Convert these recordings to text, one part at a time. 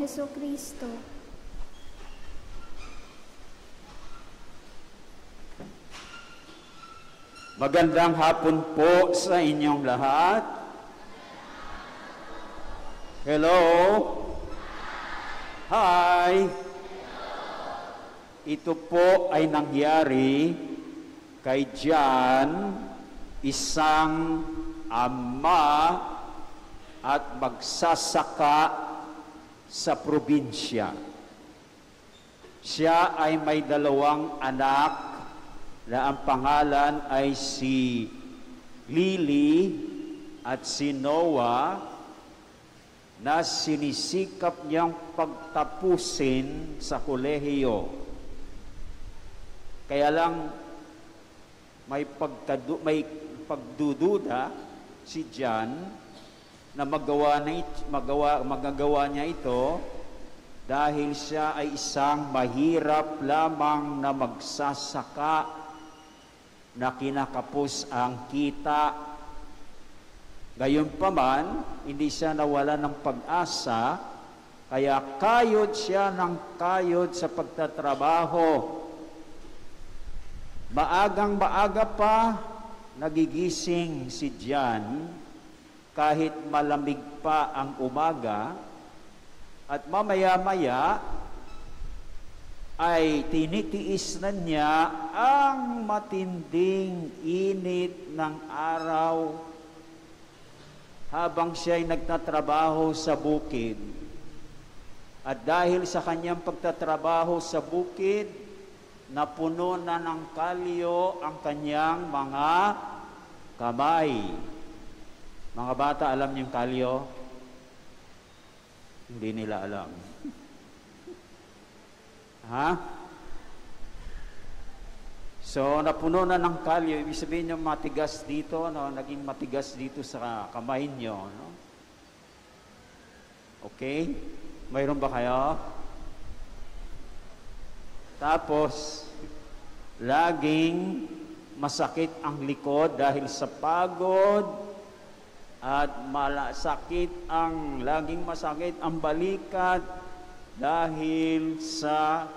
Hesukristo. Magandang hapon po sa inyong lahat. Hello? Hi! Ito po ay nangyari kay John, isang ama at magsasaka sa probinsya. Siya ay may 2 anak na ang pangalan ay si Lily at si Noah, na sinisikap niyang pagtapusin sa kolehiyo. Kaya lang may pagdududa si John na magagawa niya ito dahil siya ay isang mahirap lamang na magsasaka na kinakapos ang kita. Gayunpaman, hindi siya nawala ng pag-asa, kaya kayod siya ng kayod sa pagtatrabaho. Maagang-maaga pa, nagigising si John kahit malamig pa ang umaga, at mamaya-maya ay tinitiis na niya ang matinding init ng araw habang siya ay nagtatrabaho sa bukid. At dahil sa kanyang pagtatrabaho sa bukid, napuno na ng kalyo ang kanyang mga kamay. Mga bata, alam niyo yung kalyo? Hindi nila alam. Ha? So, napuno na ng kalyo. Ibig sabihin yung matigas dito, no? Naging matigas dito sa kamay nyo. No? Okay? Mayroon ba kayo? Tapos, laging masakit ang likod dahil sa pagod, at laging masakit ang balikat dahil sa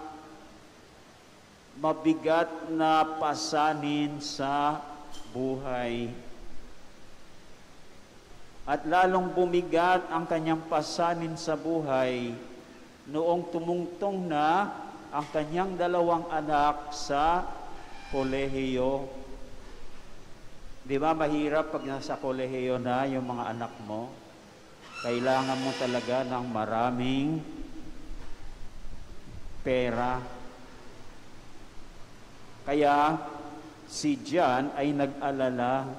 mabigat na pasanin sa buhay. At lalong bumigat ang kanyang pasanin sa buhay noong tumungtong na ang kanyang 2 anak sa kolehiyo. Di ba mahirap pag nasa kolehiyo na yung mga anak mo? Kailangan mo talaga ng maraming pera. Kaya si John ay nag-alala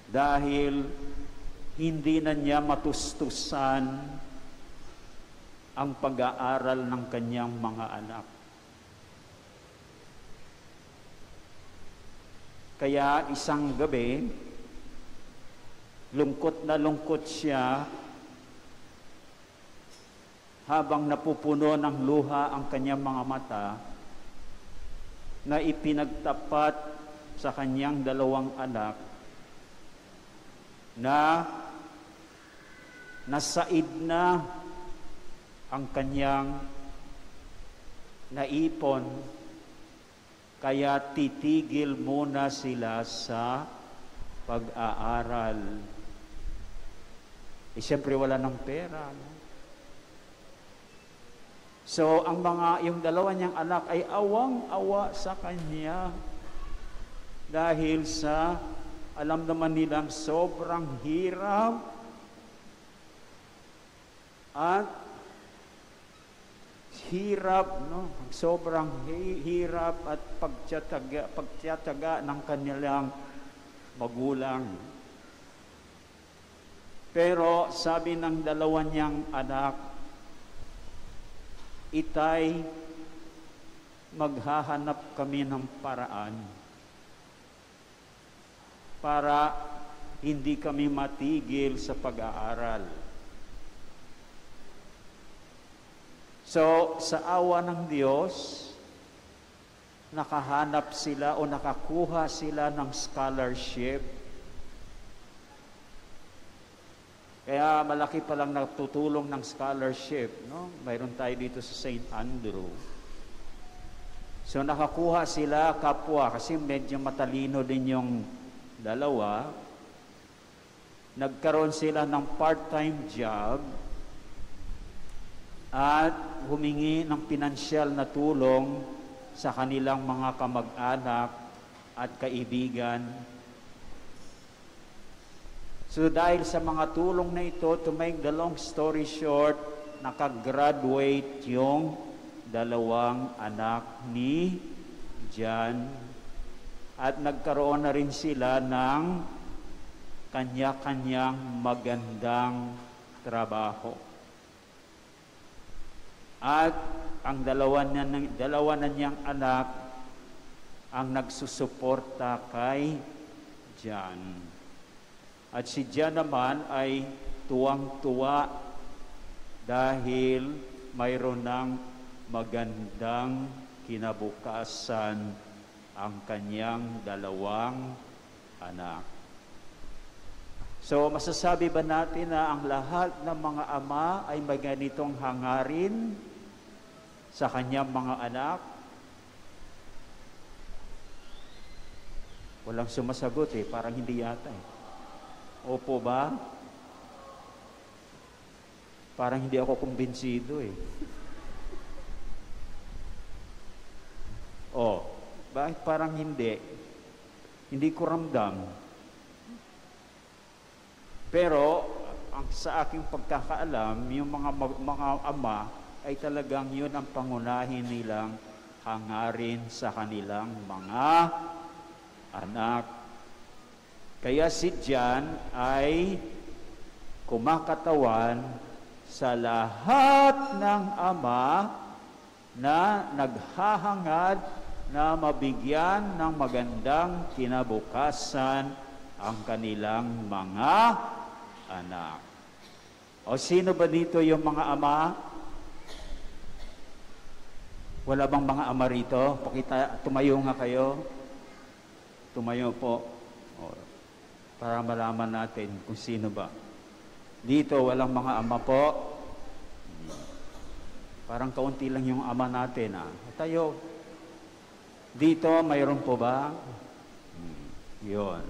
dahil hindi na niya matustusan ang pag-aaral ng kanyang mga anak. Kaya isang gabi, lungkot na lungkot siya habang napupuno ng luha ang kanyang mga mata, na ipinagtapat sa kanyang 2 anak na nasaid na ang kanyang naipon, kaya titigil muna sila sa pag-aaral. Siyempre wala ng pera. No? So, yung 2 niyang anak ay awang-awa sa kanya dahil sa alam naman nilang sobrang hirap at sobrang hirap at pagtiyataga ng kanilang magulang. Pero sabi ng 2 niyang anak, Itay, maghahanap kami ng paraan para hindi kami matigil sa pag-aaral. So, sa awa ng Diyos, nakahanap sila o nakakuha sila ng scholarship Kaya malaki palang natutulong ng scholarship, no? Mayroon tayo dito sa St. Andrew. So nakakuha sila kapwa kasi medyo matalino din yung dalawa. Nagkaroon sila ng part-time job at humingi ng pinansyal na tulong sa kanilang mga kamag-anak at kaibigan. So dahil sa mga tulong na ito, to make the long story short, nakagraduate yung dalawang anak ni John at nagkaroon na rin sila ng kanya-kanyang magandang trabaho. At ang dalawa na niyang anak ang nagsusuporta kay John. At si John naman ay tuwang-tuwa dahil mayroon ng magandang kinabukasan ang kanyang dalawang anak. So, masasabi ba natin na ang lahat ng mga ama ay may ganitong hangarin sa kanyang mga anak? Walang sumasagot parang hindi yata Opo ba? Parang hindi ako kumbinsido bakit parang hindi? Hindi ko ramdam. Pero, sa aking pagkakaalam, yung mga ama ay talagang yun ang pangunahin nilang hangarin sa kanilang mga anak. Kaya si John ay kumakatawan sa lahat ng ama na naghahangad na mabigyan ng magandang kinabukasan ang kanilang mga anak. O sino ba dito yung mga ama? Wala bang mga ama rito? Tumayo nga kayo. Tumayo po. Para malaman natin kung sino ba. Dito, walang mga ama po. Parang kaunti lang yung ama natin. Tayo. Dito, mayroon po ba? Yun.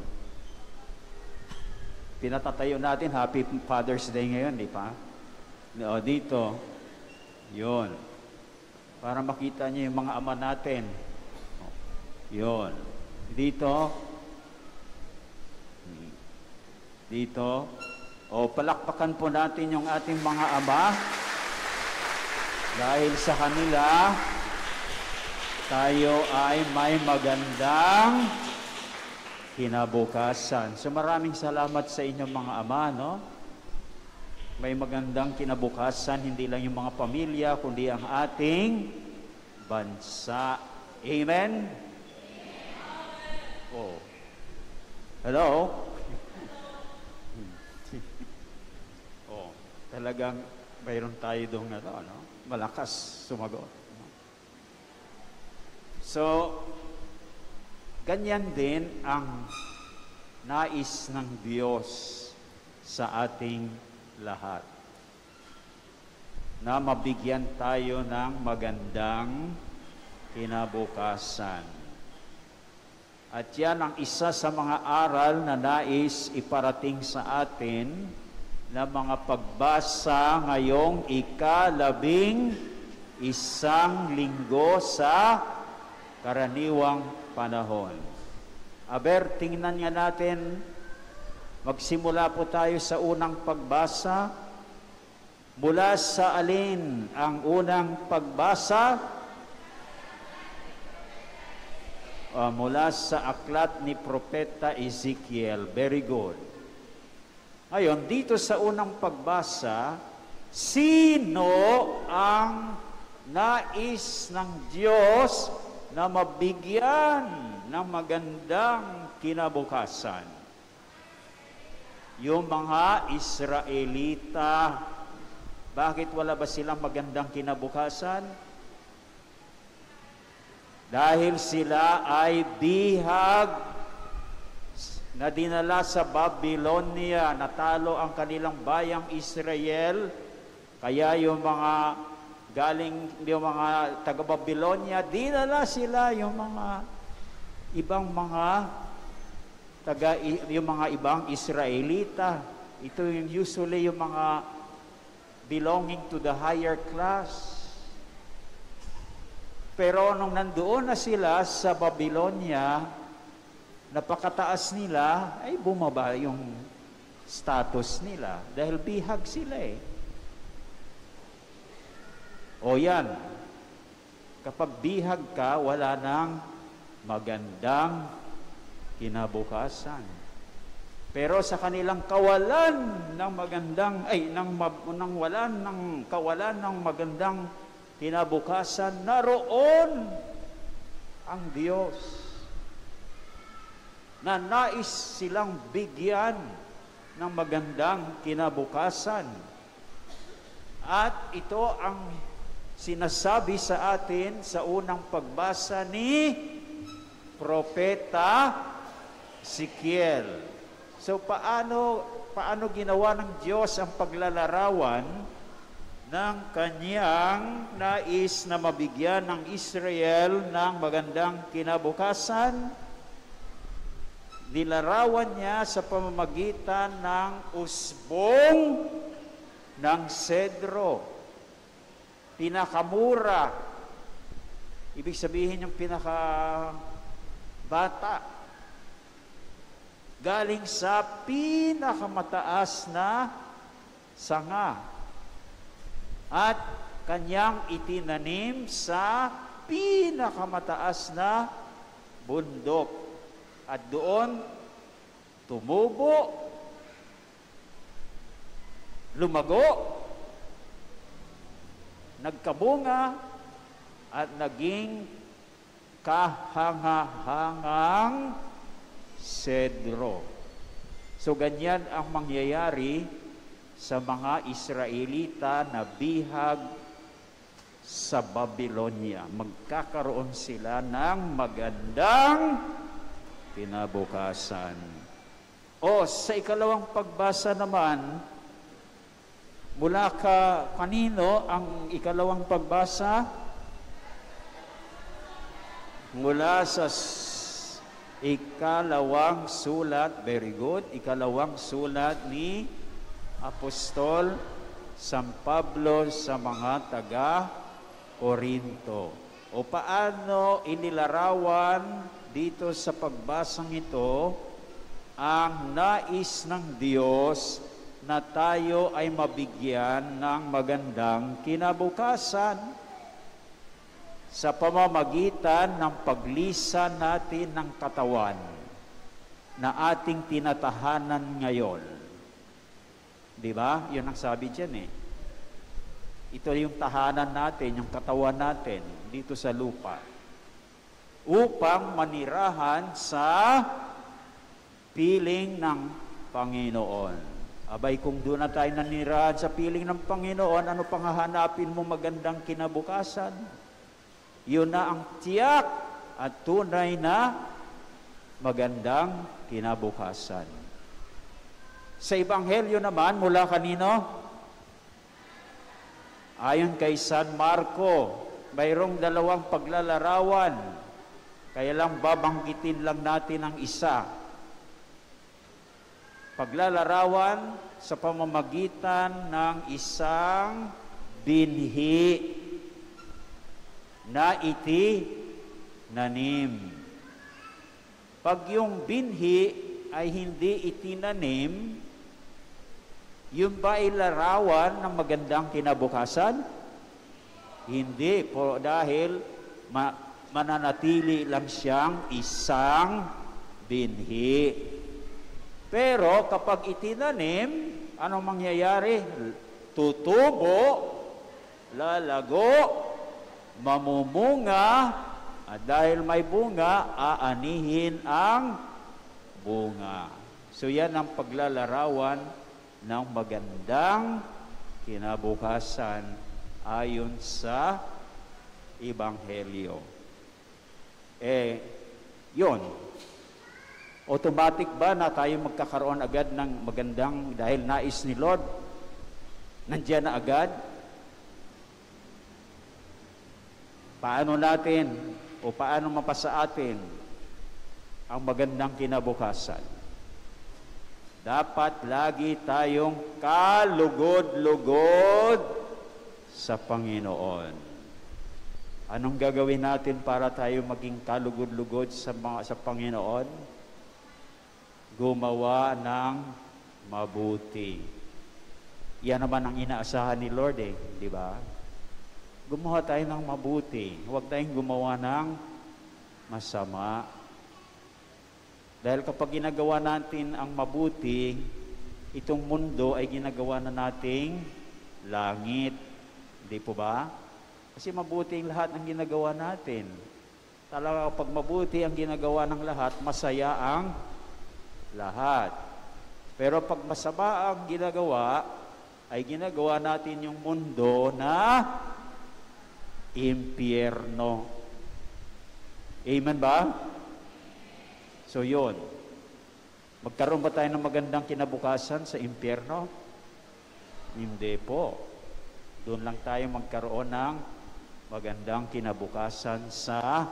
Pinatatayo natin, Happy Father's Day ngayon, di ba? Dito. Yun. Para makita niyo yung mga ama natin. Yun. Dito. Dito. Palakpakan po natin yung ating mga ama. Dahil sa kanila, tayo ay may magandang kinabukasan. So maraming salamat sa inyong mga ama, no? May magandang kinabukasan, hindi lang yung mga pamilya, kundi ang ating bansa. Amen? Hello? Talagang mayroon tayo doon malakas sumagot. So, ganyan din ang nais ng Diyos sa ating lahat. Na mabigyan tayo ng magandang kinabukasan. At yan ang isa sa mga aral na nais iparating sa atin na mga pagbasa ngayong ika-11 linggo sa karaniwang panahon. Tingnan nga natin, magsimula po tayo sa unang pagbasa. Mula sa alin ang unang pagbasa? Mula sa aklat ni Propeta Ezekiel. Very good. Ngayon, dito sa unang pagbasa, sino ang nais ng Diyos na mabigyan ng magandang kinabukasan? Yung mga Israelita. Bakit wala ba silang magandang kinabukasan? Dahil sila ay bihag na dinala sa Babylonia, natalo ang kanilang bayang Israel, kaya yung mga taga-Babylonia, dinala sila yung mga ibang yung mga ibang Israelita. Ito yung usually yung mga belonging to the higher class. Pero nung nandoon na sila sa Babylonia, napakataas nila, ay bumaba yung status nila dahil bihag sila eh. O yan, kapag bihag ka, wala nang magandang kinabukasan. Pero sa kanilang kawalan ng magandang kinabukasan, naroon ang Diyos na nais silang bigyan ng magandang kinabukasan. At ito ang sinasabi sa atin sa unang pagbasa ni Propeta Ezekiel. So paano ginawa ng Diyos ang paglalarawan ng kanyang nais na mabigyan ng Israel ng magandang kinabukasan? Nilarawan niya sa pamamagitan ng usbong ng sedro. Pinakamura. Ibig sabihin yung pinakabata. Galing sa pinakamataas na sanga. At kanyang itinanim sa pinakamataas na bundok. At doon tumubo, lumago, nagkabunga, at naging kahanga-hangang sedro. So ganyan ang mangyayari sa mga Israelita na bihag sa Babylonia. Magkakaroon sila ng magandang kinabukasan. O sa ikalawang pagbasa naman, mula kanino ang ikalawang pagbasa? Mula sa ikalawang sulat, very good, ikalawang sulat ni Apostol San Pablo sa mga taga-Korinto. O paano inilarawan dito sa pagbasang ito ang nais ng Diyos na tayo ay mabigyan ng magandang kinabukasan sa pamamagitan ng paglisan natin ng katawan na ating tinatahanan ngayon. Di ba? Yun ang sabi dyan eh. Ito yung tahanan natin, yung katawan natin dito sa lupa, upang manirahan sa piling ng Panginoon. Abay, kung doon na tayo nanirahan sa piling ng Panginoon, ano pang hahanapin mo magandang kinabukasan? Yun na ang tiyak at tunay na magandang kinabukasan. Sa Ebanghelyo naman, mula kanino? Ayon kay San Marco, mayroong dalawang paglalarawan. Kaya lang babanggitin lang natin ang isa. Paglalarawan sa pamamagitan ng isang binhi na itinanim. Pag yung binhi ay hindi itinanim, yun ba ay larawan ng magandang kinabukasan? Hindi po, dahil mananatili lang siyang isang binhi. Pero kapag itinanim, anong mangyayari? Tutubo, lalago, mamumunga, at dahil may bunga, aanihin ang bunga. So yan ang paglalarawan ng magandang kinabukasan ayon sa Ebanghelyo. Yun. Automatic ba na tayo magkakaroon agad ng magandang dahil nais ni Lord? Nandiyan na agad? Paano natin o paano mapasa atin ang magandang kinabukasan? Dapat lagi tayong kalugod-lugod sa Panginoon. Anong gagawin natin para tayo maging kalugod-lugod sa Panginoon? Gumawa ng mabuti. Yan naman ang inaasahan ni Lord di ba? Gumawa tayo ng mabuti. Huwag tayong gumawa ng masama. Dahil kapag ginagawa natin ang mabuti, itong mundo ay ginagawa na nating langit. Hindi po ba? Kasi mabuti ang lahat ng ginagawa natin. Talaga kapag mabuti ang ginagawa ng lahat, masaya ang lahat. Pero pag masama ang ginagawa, ay ginagawa natin yung mundo na impyerno. Amen ba? So yun. Magkaroon ba tayo ng magandang kinabukasan sa impyerno? Hindi po. Doon lang tayo magkaroon ng magandang kinabukasan sa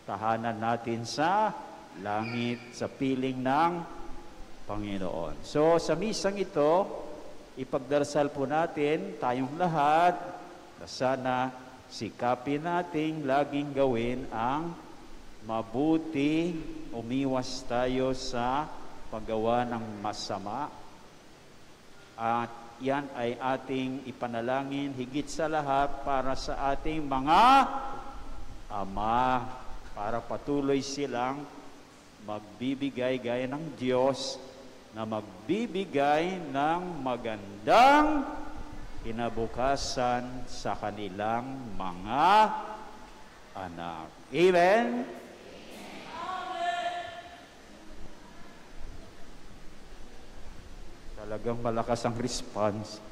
tahanan natin sa langit, sa piling ng Panginoon. So sa misang ito, ipagdarasal po natin tayong lahat na sana sikapin nating laging gawin ang mabuti, umiwas tayo sa paggawa ng masama. At yan ay ating ipanalangin higit sa lahat para sa ating mga ama, para patuloy silang magbibigay gaya ng Diyos na magbibigay ng magandang kinabukasan sa kanilang mga anak. Amen? Talagang malakas ang response.